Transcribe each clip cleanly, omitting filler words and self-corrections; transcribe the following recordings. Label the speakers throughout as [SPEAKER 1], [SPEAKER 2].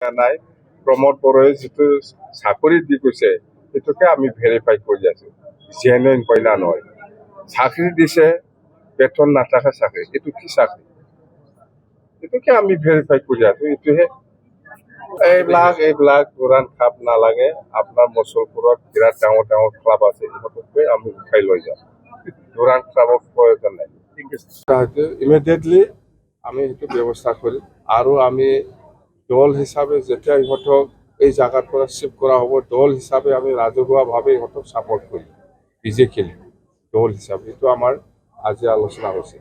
[SPEAKER 1] নাই প্ৰমোদ বড়োৱে যিটো চাকৰি দি গৈছে সেইটোকে আমি ভেৰিফাই কৰি আছো জেনুইন কইনা নহয় চাকৰি দিছে বেতন নাথাকা চাকৰি এইটো কি চাকৰি এইটোকে আমি ভেৰিফাই কৰি আছো এইটোহে এইবিলাক উৰাণ খাপ নালাগে আপোনাৰ মুছলপুৰত বিৰাট ডাঙৰ ডাঙৰ ক্লাব আছে ইহঁতকে আমি উঠাই লৈ যাম উৰাণ ক্লাবৰ প্ৰয়োজন নাই হয়তো ইমিডিয়েটলি আমি সেইটো ব্যৱস্থা কৰিম আৰু আমি দল হিচাপে যেতিয়া ইহঁতক এই জায়গাৰ পৰা শিফ্ট কৰা হ'ব দল হিচাপে আমি ৰাজহুৱাভাৱে ইহঁতক ছাপোৰ্ট কৰিম ফিজিকেলি দল হিচাপে এইটো আমাৰ আজি আলোচনা হৈছে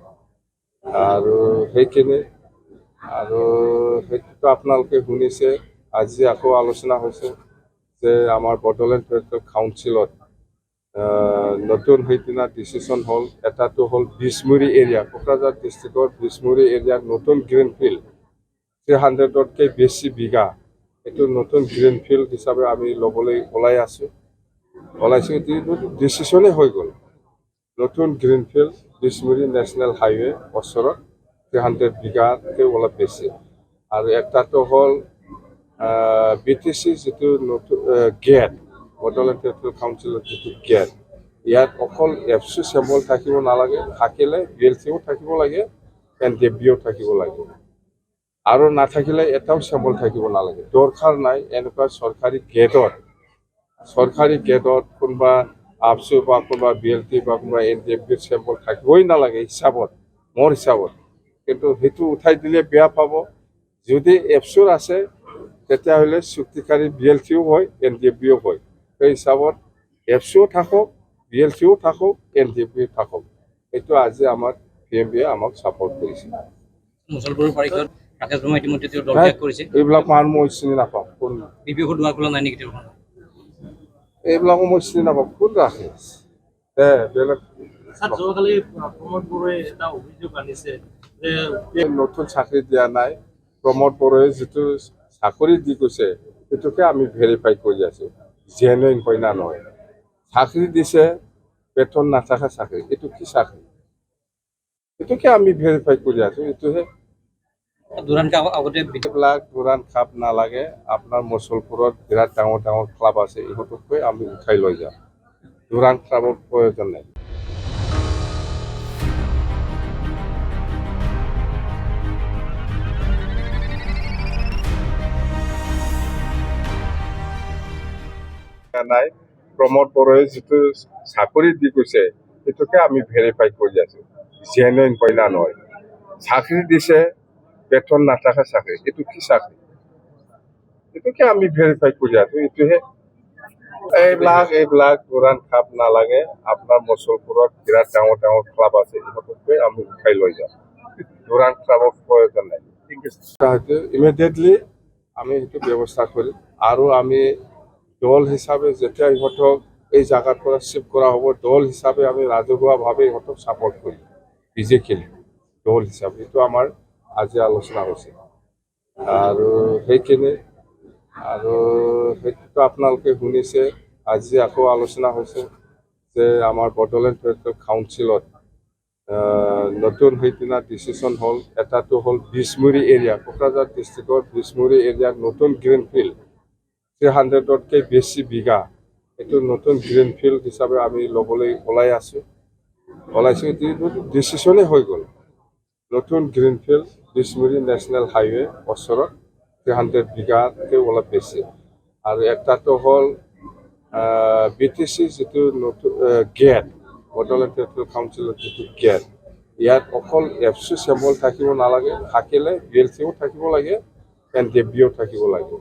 [SPEAKER 1] আৰু সেইখিনি আৰু সেইটোতো আপোনালোকে শুনিছে আজি আকৌ আলোচনা হৈছে যে আমাৰ বড়োলেণ্ড পলিটিকেল কাউন্সিলত নতুন সেইদিনা ডিচিশ্যন হ'ল এটাটো হ'ল বিছমুৰী এৰিয়া কোকৰাঝাৰ ডিষ্ট্ৰিক্টৰ বিছমুৰী এৰিয়াৰ নতুন গ্ৰীণ ফিল্ড 300তকৈ বেছি বিঘা এইটো নতুন গ্ৰীণ ফিল্ড হিচাপে আমি ল'বলৈ ওলাইছোঁ ডিচিশ্যনেই হৈ গ'ল নতুন গ্ৰীণ ফিল্ড বিছমুৰী নেশ্যনেল হাইৱে ওচৰত 300 বিঘাতকৈ অলপ বেছি আৰু একটাটো হ'ল BTC যিটো নতুন গেট বড়োলেণ্ড পলিটিকেল কাউন্সিলৰ যিটো গেট ইয়াত অকল এফচি চেম্বল থাকিব নালাগে থাকিলে BLCও থাকিব লাগে NDFBও থাকিব লাগে আৰু নাথাকিলে এটাও চেম্বল থাকিব নালাগে দৰকাৰ নাই এনেকুৱা চৰকাৰী গেটত কোনোবা আপচু বা কোনোবা BLT বা কোনোবা NDFBৰ চেম্বল থাকিবই নালাগে হিচাপত মোৰ হিচাপত কিন্তু সেইটো উঠাই দিলে বেয়া পাব যদি এফচুৰ আছে তেতিয়াহ'লে চুক্তিকাৰী BLCও হয় NDFBও হয় সেই হিচাপত এফচিও থাকক BLCও থাকক NDFBও থাকক এইটো আজি আমাৰ PMBয়ে আমাক ছাপোৰ্ট কৰিছে
[SPEAKER 2] মুছলপুৰ পাৰিষদ ৰাকেশ বৰ্মা ইতিমধ্যে দল ত্যাগ কৰিছে
[SPEAKER 1] এইবিলাক মানুহ মই চিনি নাপাওঁ কোন
[SPEAKER 2] বিবেকো দুৱাৰ খোলা নাই নেকি তেওঁৰ
[SPEAKER 1] এইবিলাকো মই চিনি নাপাওঁ কোন ৰাকেশ বেলেগ
[SPEAKER 2] যোৱাকালি প্ৰমোদ বড়োৱে এটা অভিযোগ আনিছে যে
[SPEAKER 1] নতুন চাকৰি দিয়া নাই প্ৰমোদ বড়োৱে যিটো চাকৰি দি গৈছে সেইটোকে আমি ভেৰিফাই কৰি আছো জেনুইন কইনা নহয় চাকৰি দিছে বেতন নাথাকা চাকৰি এইটো কি চাকৰি এইটোকে আমি ভেৰিফাই কৰি আছো এইটোহে এইবিলাক উৰাণ খাপ নালাগে আপোনাৰ মুছলপুৰত বিৰাট ডাঙৰ ডাঙৰ ক্লাব আছে ইহঁতকে আমি উঠাই লৈ যাম উৰাণ ক্লাবৰ প্ৰয়োজন নাই নাই প্ৰমোদ বড়োৱে যিটো চাকৰি দি গৈছে সেইটোকে আমি ভেৰিফাই কৰি আছো জেনুইন কইনা নহয় চাকৰি দিছে বেতন নাথাকা চাকৰি এইটো কি চাকৰি এইটোকে আমি ভেৰিফাই কৰি আছো এইটোহে এইবিলাক উৰাণ খাপ নালাগে আপোনাৰ মুছলপুৰত বিৰাট ডাঙৰ ডাঙৰ ক্লাব আছে ইহঁতকে আমি উঠাই লৈ যাম উৰাণ ক্লাবৰ প্ৰয়োজন নাই হয়তো ইমিডিয়েটলি আমি সেইটো ব্যৱস্থা কৰিম আৰু আমি দল হিচাপে যেতিয়া ইহঁতক এই জায়গাৰ পৰা শিফ্ট কৰা হ'ব দল হিচাপে আমি ৰাজহুৱাভাৱে ইহঁতক ছাপোৰ্ট কৰিম ফিজিকেলি দল হিচাপে এইটো আমাৰ আজি আলোচনা হৈছে আৰু সেইখিনি আৰু সেইটোতো আপোনালোকে শুনিছে আজি আকৌ আলোচনা হৈছে যে আমাৰ বড়োলেণ্ড পলিটিকেল কাউন্সিলত নতুন সেইদিনা ডিচিশ্যন হ'ল এটাটো হ'ল বিছমুৰী এৰিয়া কোকৰাঝাৰ ডিষ্ট্ৰিক্টৰ বিছমুৰী এৰিয়াৰ নতুন গ্ৰীণ ফিল্ড 300তকৈ বেছি বিঘা এইটো নতুন গ্ৰীণ ফিল্ড হিচাপে আমি ল'বলৈ ওলাইছোঁ ডিচিশ্যনেই হৈ গ'ল নতুন গ্ৰীণ ফিল্ড বিছমুৰী নেশ্যনেল হাইৱে ওচৰত 300 বিঘাতকৈ অলপ বেছি আৰু একটাটো হ'ল BTC যিটো নতুন গেট বড়োলেণ্ড পলিটিকেল কাউন্সিলৰ যিটো গেট ইয়াত অকল এফচি চেম্বল থাকিব নালাগে থাকিলে BLCও থাকিব লাগে NDFBও থাকিব লাগে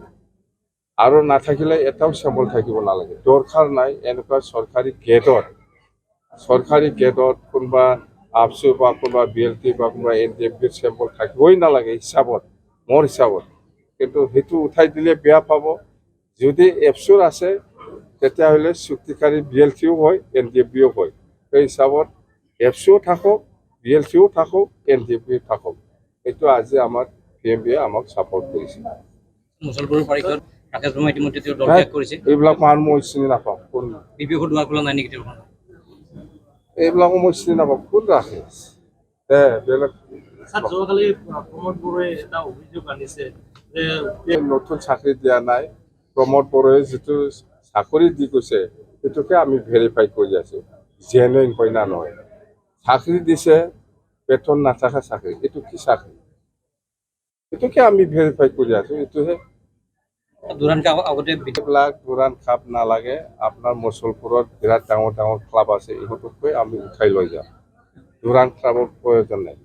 [SPEAKER 1] আৰু নাথাকিলে এটাও চেম্বল থাকিব নালাগে দৰকাৰ নাই এনেকুৱা চৰকাৰী গেটত কোনোবা আপচু বা কোনোবা BLT বা কোনোবা NDFBৰ চেম্বল থাকিবই নালাগে হিচাপত মোৰ হিচাপত কিন্তু সেইটো উঠাই দিলে বেয়া পাব যদি এফচুৰ আছে তেতিয়াহ'লে চুক্তিকাৰী BLCও হয় NDFBও হয় সেই হিচাপত এফচিও থাকক BLCও থাকক NDFBও থাকক এইটো আজি আমাৰ PMBয়ে আমাক ছাপোৰ্ট কৰিছে
[SPEAKER 2] মুছলপুৰ পাৰিষদ ৰাকেশ বৰ্মা ইতিমধ্যে দল ত্যাগ কৰিছে
[SPEAKER 1] এইবিলাক মানুহ মই চিনি নাপাওঁ কোন
[SPEAKER 2] বিবেকো দুৱাৰ খোলা নাই নেকি তেওঁৰ
[SPEAKER 1] এইবিলাকো মই চিনি নাপাওঁ কোন ৰাকেশ বেলেগ
[SPEAKER 2] যোৱাকালি প্ৰমোদ বড়োৱে এটা অভিযোগ আনিছে যে
[SPEAKER 1] এই নতুন চাকৰি দিয়া নাই, প্ৰমোদ বড়োৱে যিটো চাকৰি দি গৈছে সেইটোকে আমি ভেৰিফাই কৰি আছো জেনুইন হয় না নহয়। চাকৰি দিছে, বেতন নাথাকা চাকৰি, এইটো কি চাকৰি? এইটোকে আমি ভেৰিফাই কৰি আছো। এইটোহে
[SPEAKER 2] দুৰানকে আগতে
[SPEAKER 1] এইবিলাক দুৰান খাপ নালাগে। আপোনাৰ মুছলপুৰত বিৰাট ডাঙৰ ডাঙৰ ক্লাব আছে, ইহঁতকৈ আমি উঠাই লৈ যাম। দুৰান ক্লাবৰ প্ৰয়োজন নাই।